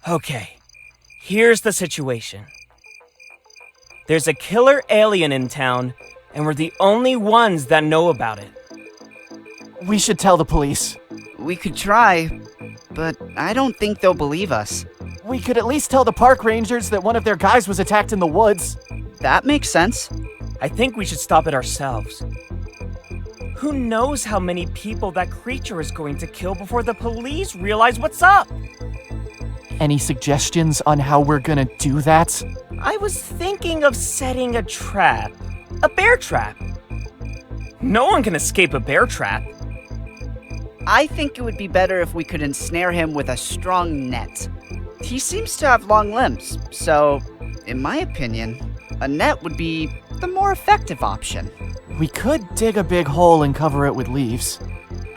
Okay, here's the situation. There's a killer alien in town, and we're the only ones that know about it. We should tell the police. We could try, but I don't think they'll believe us. We could at least tell the park rangers that one of their guys was attacked in the woods. That makes sense. I think we should stop it ourselves. Who knows how many people that creature is going to kill before the police realize what's up? Any suggestions on how we're gonna do that? I was thinking of setting a trap. A bear trap. No one can escape a bear trap. I think it would be better if we could ensnare him with a strong net. He seems to have long limbs, so, in my opinion, a net would be the more effective option. We could dig a big hole and cover it with leaves.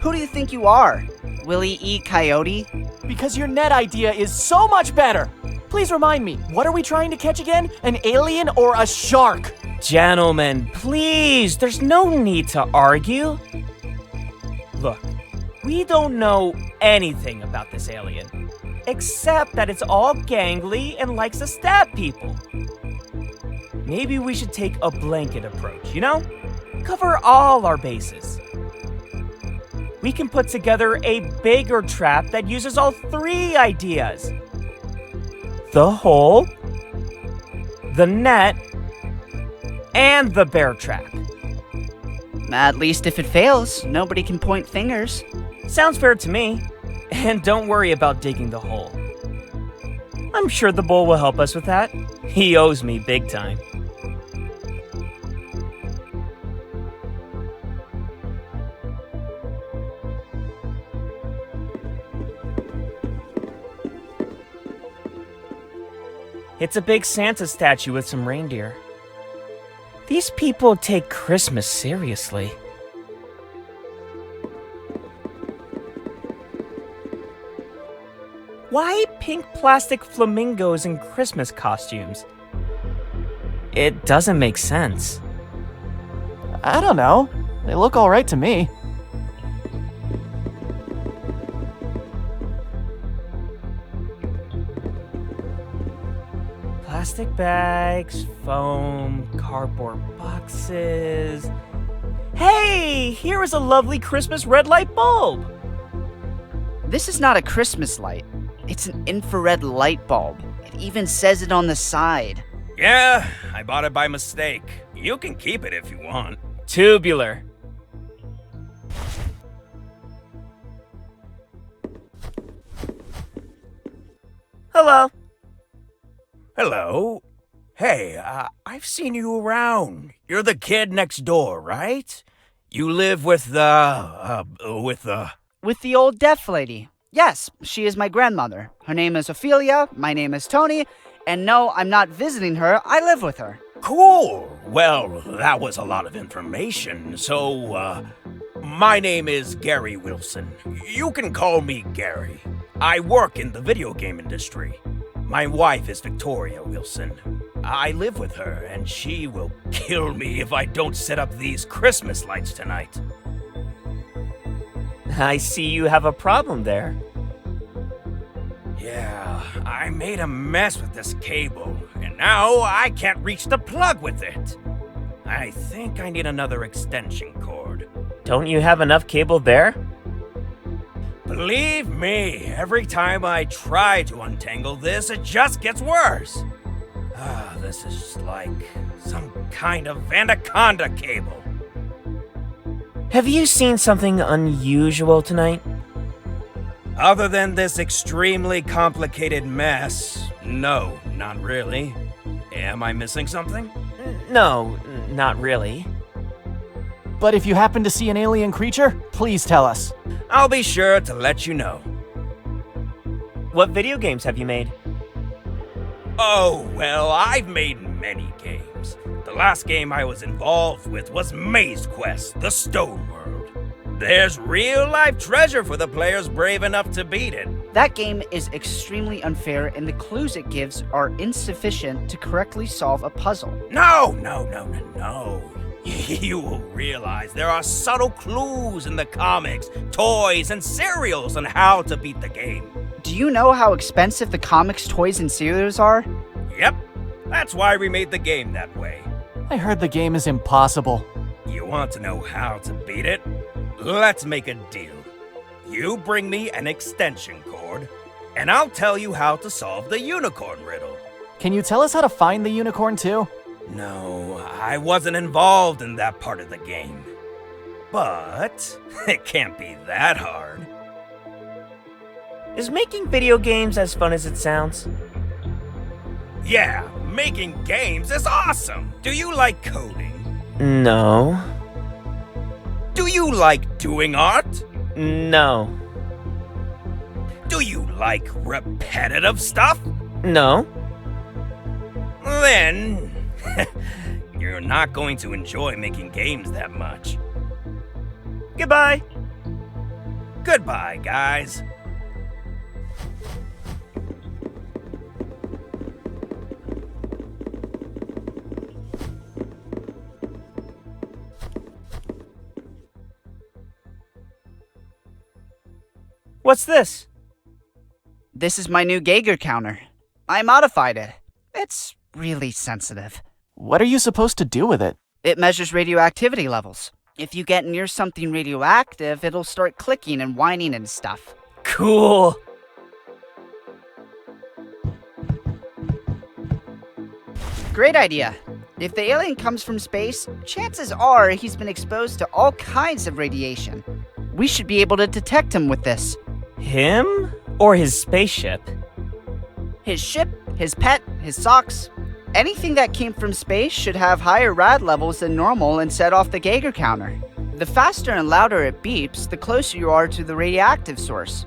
Who do you think you are? Willie E. Coyote? Because your net idea is so much better! Please remind me, what are we trying to catch again? An alien or a shark? Gentlemen, please, there's no need to argue. Look, we don't know anything about this alien, except that it's all gangly and likes to stab people. Maybe we should take a blanket approach, you know? Cover all our bases. We can put together a bigger trap that uses all three ideas. The hole, the net, and the bear trap. At least if it fails, nobody can point fingers. Sounds fair to me. And don't worry about digging the hole. I'm sure the bull will help us with that. He owes me big time. It's a big Santa statue with some reindeer. These people take Christmas seriously. Why pink plastic flamingos in Christmas costumes? It doesn't make sense. I don't know. They look alright to me. Plastic bags, foam, cardboard boxes. Hey, here is a lovely Christmas red light bulb. This is not a Christmas light. It's an infrared light bulb. It even says it on the side. Yeah, I bought it by mistake. You can keep it if you want. Tubular. Hello. Hello. Hey, I've seen you around. You're the kid next door, right? You live with the... With the old deaf lady. Yes, she is my grandmother. Her name is Ophelia, my name is Tony, and no, I'm not visiting her, I live with her. Cool. Well, that was a lot of information. So, my name is Gary Wilson. You can call me Gary. I work in the video game industry. My wife is Victoria Wilson. I live with her, and she will kill me if I don't set up these Christmas lights tonight. I see you have a problem there. Yeah, I made a mess with this cable, and now I can't reach the plug with it. I think I need another extension cord. Don't you have enough cable there? Believe me, every time I try to untangle this, it just gets worse. This is like some kind of anaconda cable. Have you seen something unusual tonight? Other than this extremely complicated mess, no, not really. Am I missing something? No, not really. But if you happen to see an alien creature, please tell us. I'll be sure to let you know. What video games have you made? Oh, well, I've made many games. The last game I was involved with was Maze Quest: The Stone World. There's real-life treasure for the players brave enough to beat it. That game is extremely unfair, and the clues it gives are insufficient to correctly solve a puzzle. No. You will realize there are subtle clues in the comics, toys, and cereals on how to beat the game. Do you know how expensive the comics, toys, and cereals are? Yep, that's why we made the game that way. I heard the game is impossible. You want to know how to beat it? Let's make a deal. You bring me an extension cord, and I'll tell you how to solve the unicorn riddle. Can you tell us how to find the unicorn too? No, I wasn't involved in that part of the game. But it can't be that hard. Is making video games as fun as it sounds? Yeah, making games is awesome. Do you like coding? No. Do you like doing art? No. Do you like repetitive stuff? No. Then you're not going to enjoy making games that much. Goodbye. Goodbye, guys. What's this? This is my new Geiger counter. I modified it. It's really sensitive. What are you supposed to do with it? It measures radioactivity levels. If you get near something radioactive, it'll start clicking and whining and stuff. Cool. Great idea. If the alien comes from space, chances are he's been exposed to all kinds of radiation. We should be able to detect him with this. Him or his spaceship? His ship, his pet, his socks. Anything that came from space should have higher rad levels than normal and set off the Geiger counter. The faster and louder it beeps, the closer you are to the radioactive source.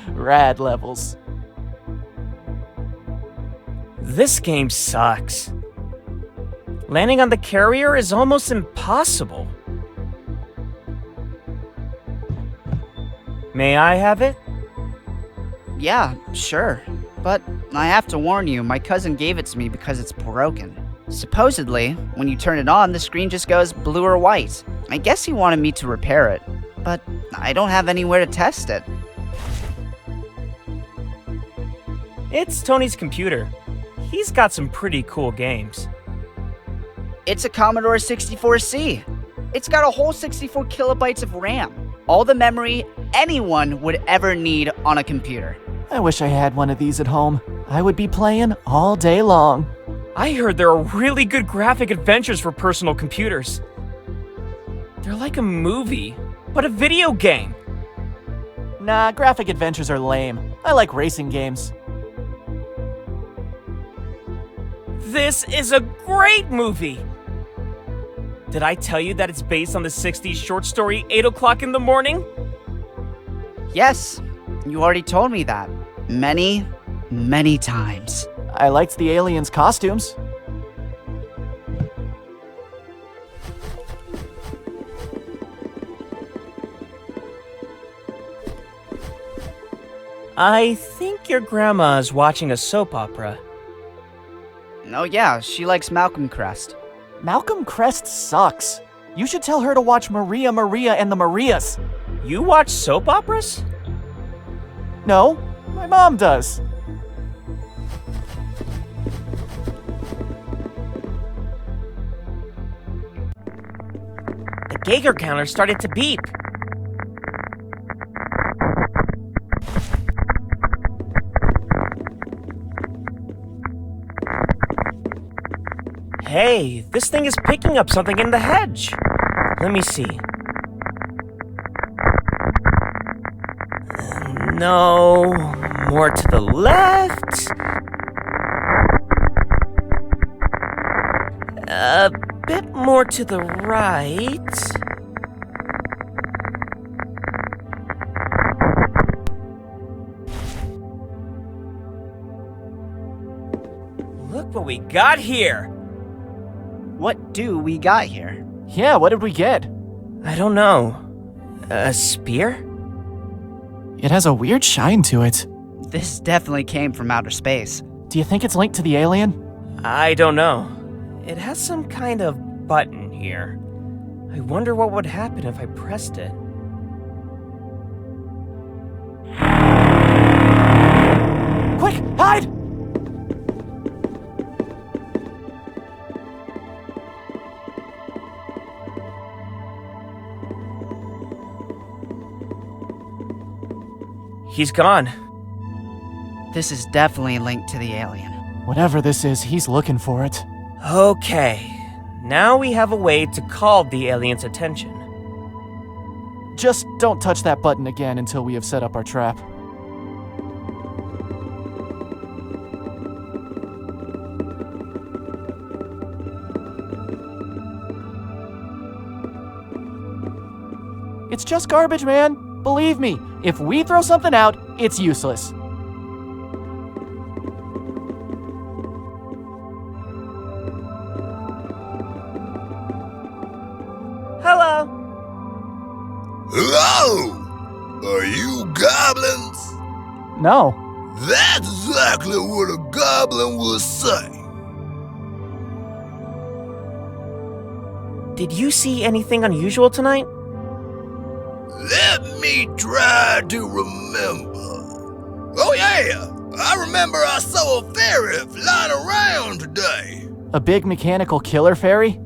Rad levels. This game sucks. Landing on the carrier is almost impossible. May I have it? Yeah, sure. But I have to warn you, my cousin gave it to me because it's broken. Supposedly, when you turn it on, the screen just goes blue or white. I guess he wanted me to repair it, but I don't have anywhere to test it. It's Tony's computer. He's got some pretty cool games. It's a Commodore 64C. It's got a whole 64 kilobytes of RAM. All the memory anyone would ever need on a computer. I wish I had one of these at home. I would be playing all day long. I heard there are really good graphic adventures for personal computers. They're like a movie, but a video game. Nah, graphic adventures are lame. I like racing games. This is a great movie! Did I tell you that it's based on the 60s short story 8 o'clock in the morning? Yes, you already told me that. Many, many times. I liked the aliens' costumes. I think your grandma is watching a soap opera. Oh yeah, she likes Malcolm Crest. Malcolm Crest sucks. You should tell her to watch Maria Maria and the Marias. You watch soap operas? No, my mom does. The Geiger counter started to beep. Hey, this thing is picking up something in the hedge. Let me see. No, more to the left. A bit more to the right. Look what we got here. What do we got here? Yeah, what did we get? I don't know. A spear? It has a weird shine to it. This definitely came from outer space. Do you think it's linked to the alien? I don't know. It has some kind of button here. I wonder what would happen if I pressed it. Quick, hide! He's gone. This is definitely linked to the alien. Whatever this is, he's looking for it. Okay. Now we have a way to call the alien's attention. Just don't touch that button again until we have set up our trap. It's just garbage, man. Believe me, if we throw something out, it's useless. Hello. Hello! Are you goblins? No. That's exactly what a goblin would say. Did you see anything unusual tonight? Let me try to remember. Oh yeah! I remember I saw a fairy flying around today. A big mechanical killer fairy?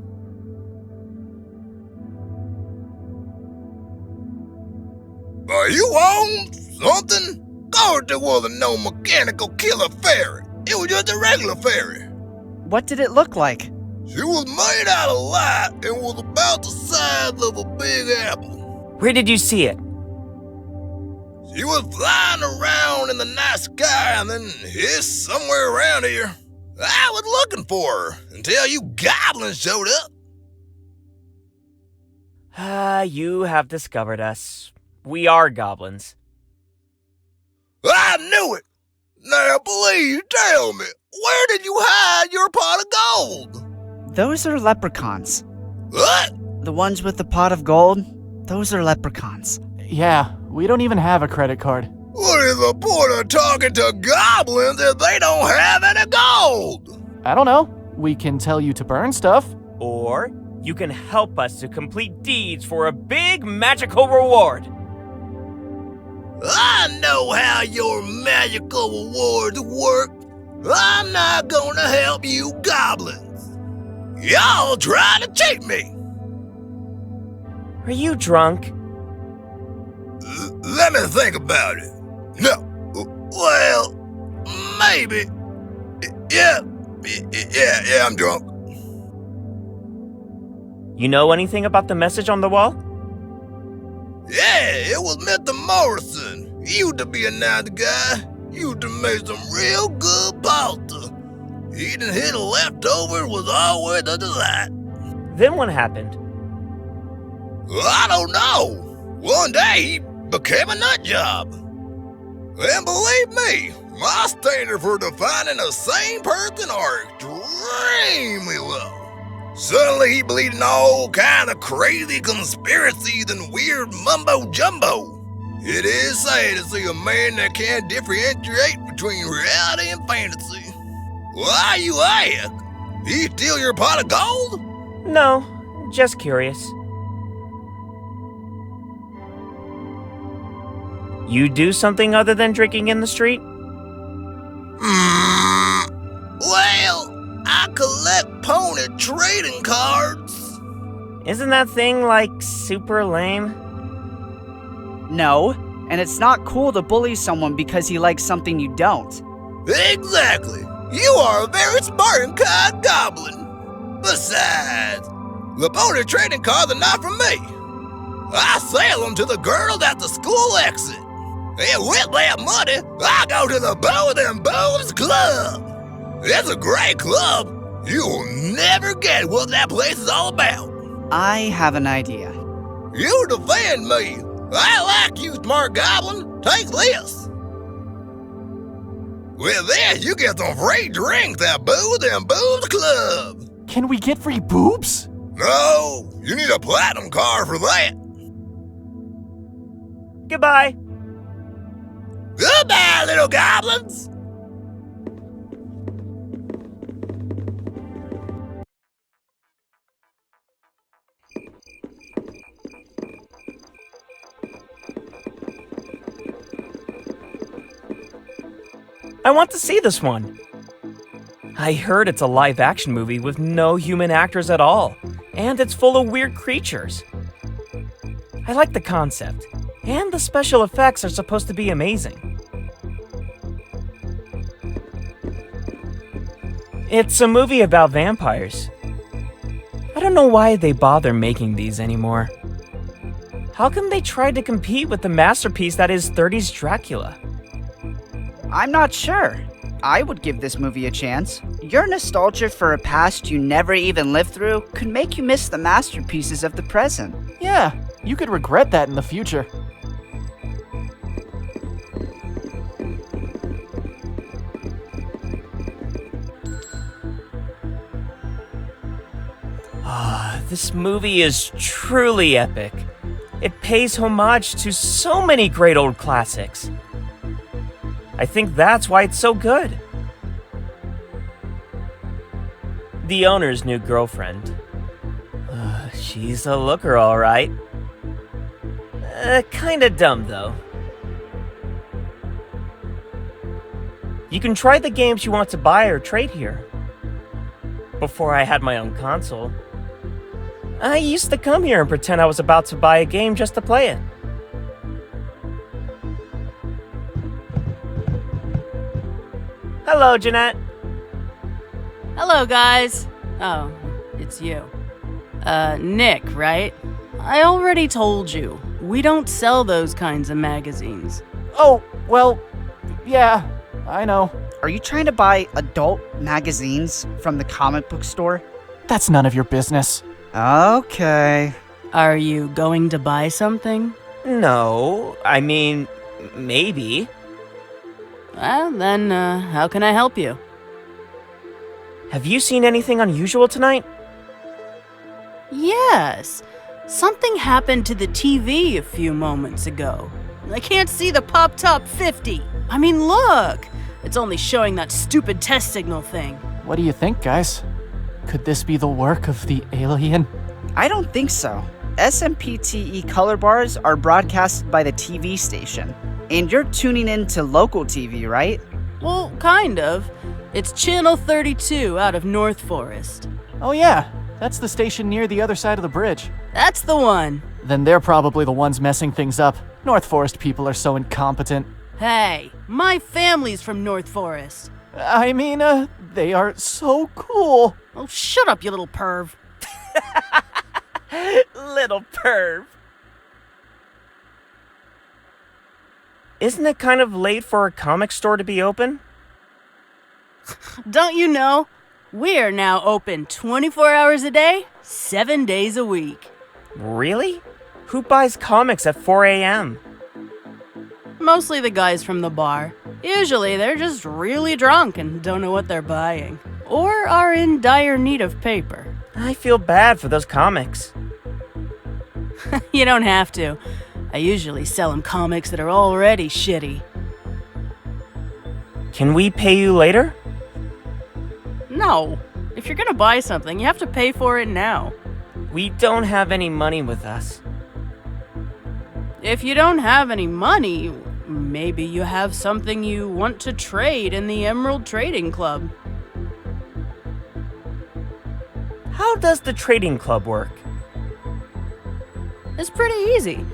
Are you on something? Course there wasn't no mechanical killer fairy. It was just a regular fairy. What did it look like? She was made out of light and was about the size of a big apple. Where did you see it? She was flying around in the night sky and then hit somewhere around here. I was looking for her until you goblins showed up. You have discovered us. We are goblins. I knew it! Now please tell me, where did you hide your pot of gold? Those are leprechauns. What? The ones with the pot of gold, those are leprechauns. Yeah, we don't even have a credit card. What is the point of talking to goblins if they don't have any gold? I don't know. We can tell you to burn stuff. Or you can help us to complete deeds for a big magical reward. I know how your magical rewards work. I'm not gonna help you goblins. Y'all try to cheat me. Are you drunk? Let me think about it. No. Well, maybe. Yeah, I'm drunk. You know anything about the message on the wall? Yeah, it was Mr. Morrison. He used to be a nice guy. He used to make some real good pasta. Eating his leftovers was always a delight. Then what happened? I don't know. One day he became a nut job. And believe me, my standard for defining a sane person are extremely low. Suddenly he believed in all kind of crazy conspiracies and weird mumbo-jumbo. It is sad to see a man that can't differentiate between reality and fantasy. Why you ask? He steal your pot of gold? No, just curious. You do something other than drinking in the street? Well, I collect pony trading cards. Isn't that thing like super lame? No, and it's not cool to bully someone because he likes something you don't. Exactly. You are a very smart and kind goblin. Besides, the pony trading cards are not for me. I sell them to the girls at the school exit. And with that money, I go to the Bows and Bones Club. It's a great club. You'll never get what that place is all about. I have an idea. You defend me. I like you, smart goblin. Take this. With this, you get some free drinks at Bows and Bones Club. Can we get free boobs? No, you need a platinum card for that. Goodbye. Goodbye, little goblins. I want to see this one. I heard it's a live-action movie with no human actors at all, and it's full of weird creatures. I like the concept, and the special effects are supposed to be amazing. It's a movie about vampires. I don't know why they bother making these anymore. How come they tried to compete with the masterpiece that is 30s Dracula? I'm not sure. I would give this movie a chance. Your nostalgia for a past you never even lived through could make you miss the masterpieces of the present. Yeah, you could regret that in the future. This movie is truly epic. It pays homage to so many great old classics. I think that's why it's so good. The owner's new girlfriend. She's a looker, all right. Kinda dumb, though. You can try the games you want to buy or trade here. Before I had my own console, I used to come here and pretend I was about to buy a game just to play it. Hello, Jeanette. Hello, guys. Oh, it's you. Nick, right? I already told you. We don't sell those kinds of magazines. Oh, well, yeah, I know. Are you trying to buy adult magazines from the comic book store? That's none of your business. Okay. Are you going to buy something? No, I mean, maybe. Well, then, how can I help you? Have you seen anything unusual tonight? Yes. Something happened to the TV a few moments ago. I can't see the Pop Top 50. I mean, look! It's only showing that stupid test signal thing. What do you think, guys? Could this be the work of the alien? I don't think so. SMPTE color bars are broadcasted by the TV station. And you're tuning in to local TV, right? Well, kind of. It's Channel 32 out of North Forest. Oh yeah, that's the station near the other side of the bridge. That's the one. Then they're probably the ones messing things up. North Forest people are so incompetent. Hey, my family's from North Forest. I mean, they are so cool. Oh, shut up, you little perv. Little perv. Isn't it kind of late for a comic store to be open? Don't you know? We're now open 24 hours a day, 7 days a week. Really? Who buys comics at 4 a.m.? Mostly the guys from the bar. Usually they're just really drunk and don't know what they're buying. Or are in dire need of paper. I feel bad for those comics. You don't have to. I usually sell them comics that are already shitty. Can we pay you later? No. If you're gonna buy something, you have to pay for it now. We don't have any money with us. If you don't have any money, maybe you have something you want to trade in the Emerald Trading Club. How does the trading club work? It's pretty easy.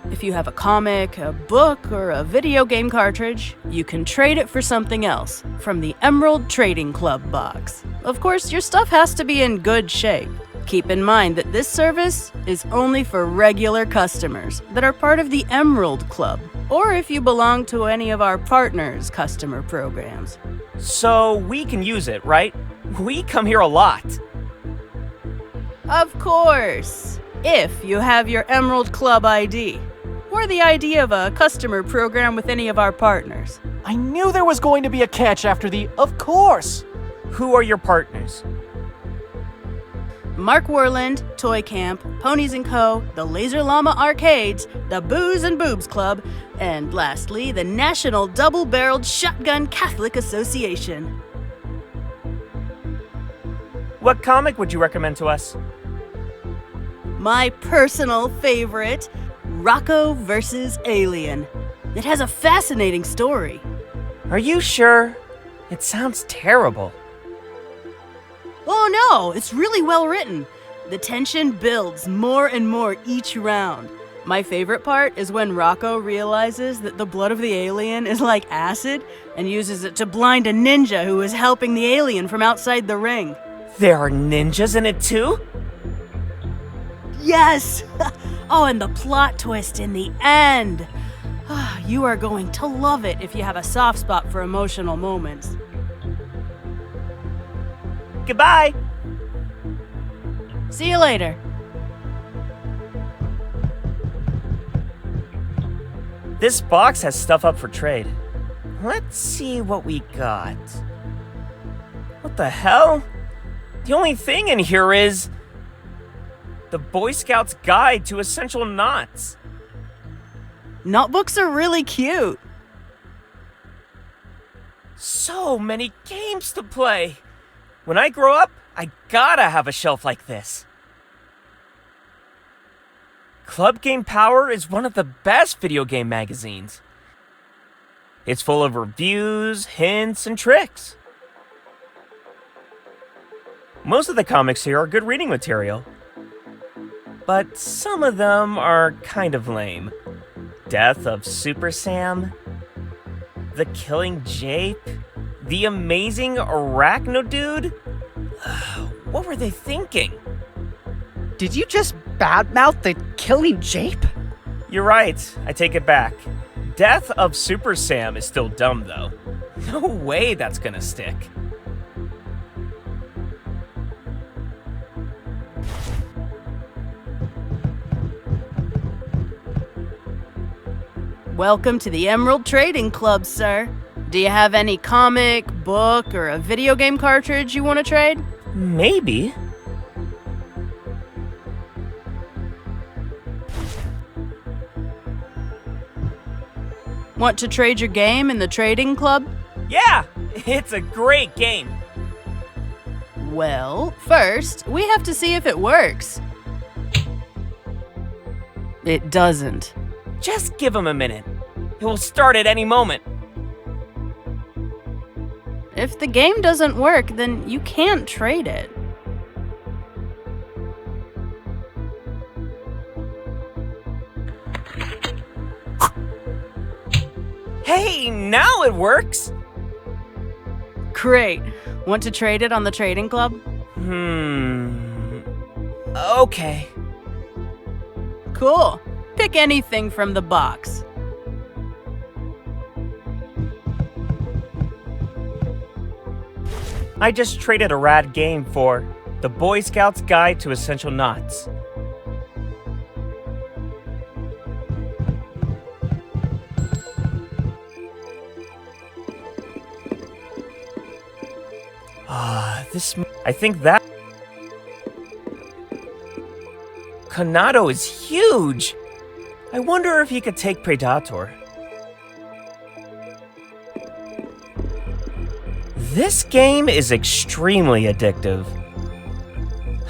If you have a comic, a book, or a video game cartridge, you can trade it for something else from the Emerald Trading Club box. Of course, your stuff has to be in good shape. Keep in mind that this service is only for regular customers that are part of the Emerald Club, or if you belong to any of our partners' customer programs. So we can use it, right? We come here a lot. Of course, if you have your Emerald Club ID, or the ID of a customer program with any of our partners. I knew there was going to be a catch after the of course. Who are your partners? Mark Werland, Toy Camp, Ponies & Co., the Laser Llama Arcades, the Booze and Boobs Club, and lastly, the National Double-Barreled Shotgun Catholic Association. What comic would you recommend to us? My personal favorite, Rocco vs. Alien. It has a fascinating story. Are you sure? It sounds terrible. Oh no, it's really well written. The tension builds more and more each round. My favorite part is when Rocco realizes that the blood of the alien is like acid and uses it to blind a ninja who is helping the alien from outside the ring. There are ninjas in it too? Yes! Oh, and the plot twist in the end. You are going to love it if you have a soft spot for emotional moments. Goodbye! See you later. This box has stuff up for trade. Let's see what we got. What the hell? The only thing in here is the Boy Scout's Guide to Essential Knots. Notebooks are really cute. So many games to play. When I grow up, I gotta have a shelf like this. Club Game Power is one of the best video game magazines. It's full of reviews, hints, and tricks. Most of the comics here are good reading material, but some of them are kind of lame. Death of Super Sam, The Killing Jape, The Amazing Arachno Dude? What were they thinking? Did you just badmouth the Killing Jape? You're right, I take it back. Death of Super Sam is still dumb, though. No way that's gonna stick. Welcome to the Emerald Trading Club, sir. Do you have any comic, book, or a video game cartridge you want to trade? Maybe. Want to trade your game in the trading club? Yeah, it's a great game. Well, first, we have to see if it works. It doesn't. Just give him a minute. It will start at any moment. If the game doesn't work, then you can't trade it. Hey, now it works! Great. Want to trade it on the trading club? Okay. Cool. Pick anything from the box. I just traded a rad game for The Boy Scout's Guide to Essential Knots. I think that Kanado is huge. I wonder if he could take Predator. This game is extremely addictive.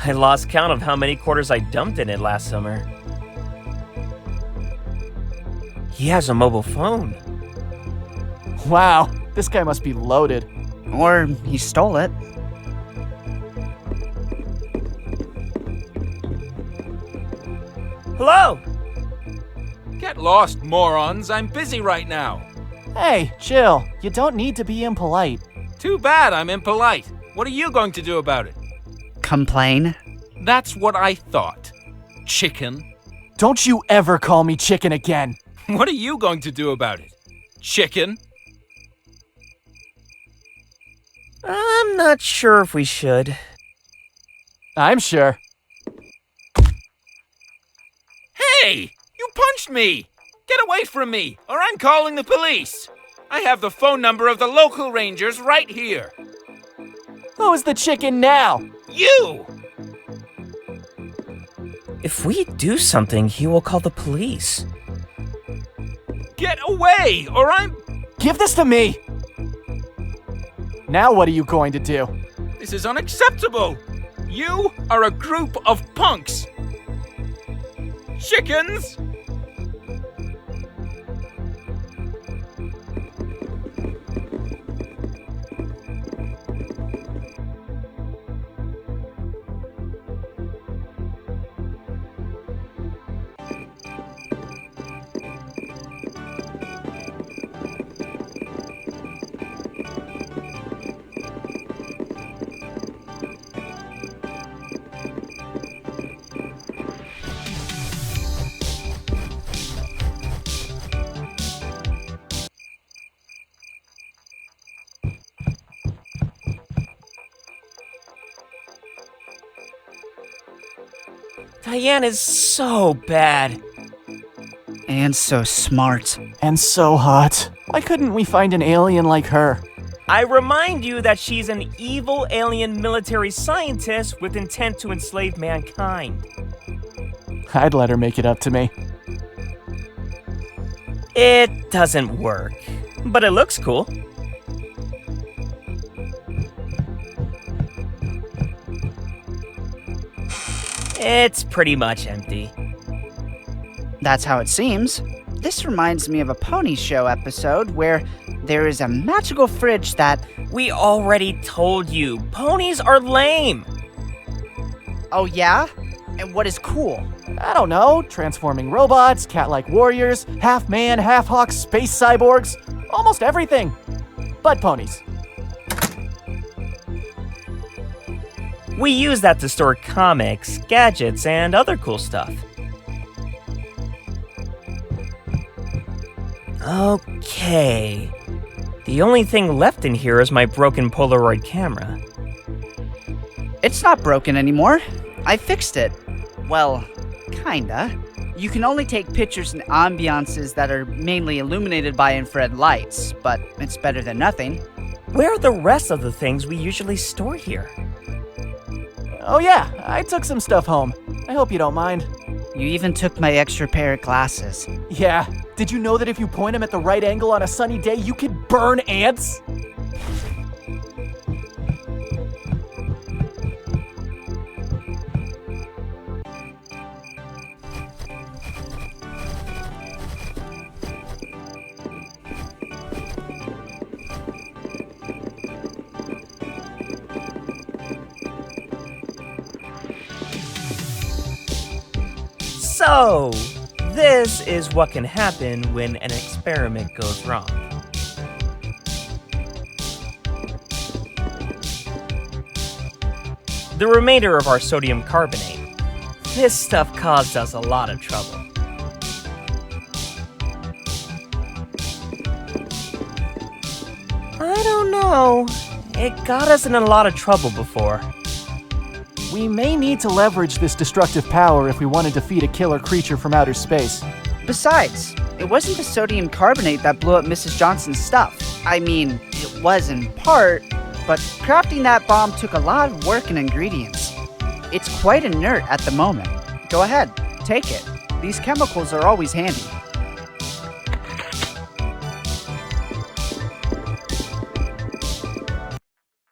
I lost count of how many quarters I dumped in it last summer. He has a mobile phone. Wow, this guy must be loaded. Or he stole it. Hello? Get lost, morons. I'm busy right now. Hey, chill. You don't need to be impolite. Too bad I'm impolite. What are you going to do about it? Complain? That's what I thought. Chicken. Don't you ever call me chicken again. What are you going to do about it? Chicken? I'm not sure if we should. I'm sure. Hey! You punched me! Get away from me, or I'm calling the police! I have the phone number of the local rangers right here. Who's the chicken now? You! If we do something, he will call the police. Get away, or I'm... Give this to me! Now what are you going to do? This is unacceptable! You are a group of punks! Chickens! Diane is so bad. And so smart. And so hot. Why couldn't we find an alien like her? I remind you that she's an evil alien military scientist with intent to enslave mankind. I'd let her make it up to me. It doesn't work, but it looks cool. It's pretty much empty. That's how it seems. This reminds me of a Pony Show episode where there is a magical fridge that... We already told you, ponies are lame. Oh yeah? And what is cool? I don't know, transforming robots, cat-like warriors, half man, half hawk, space cyborgs, almost everything. But ponies. We use that to store comics, gadgets, and other cool stuff. Okay. The only thing left in here is my broken Polaroid camera. It's not broken anymore. I fixed it. Well, kinda. You can only take pictures in ambiances that are mainly illuminated by infrared lights, but it's better than nothing. Where are the rest of the things we usually store here? Oh yeah, I took some stuff home. I hope you don't mind. You even took my extra pair of glasses. Yeah, did you know that if you point them at the right angle on a sunny day, you could burn ants? So, this is what can happen when an experiment goes wrong. The remainder of our sodium carbonate. This stuff caused us a lot of trouble. I don't know. It got us in a lot of trouble before. We may need to leverage this destructive power if we want to defeat a killer creature from outer space. Besides, it wasn't the sodium carbonate that blew up Mrs. Johnson's stuff. I mean, it was in part, but crafting that bomb took a lot of work and ingredients. It's quite inert at the moment. Go ahead, take it. These chemicals are always handy.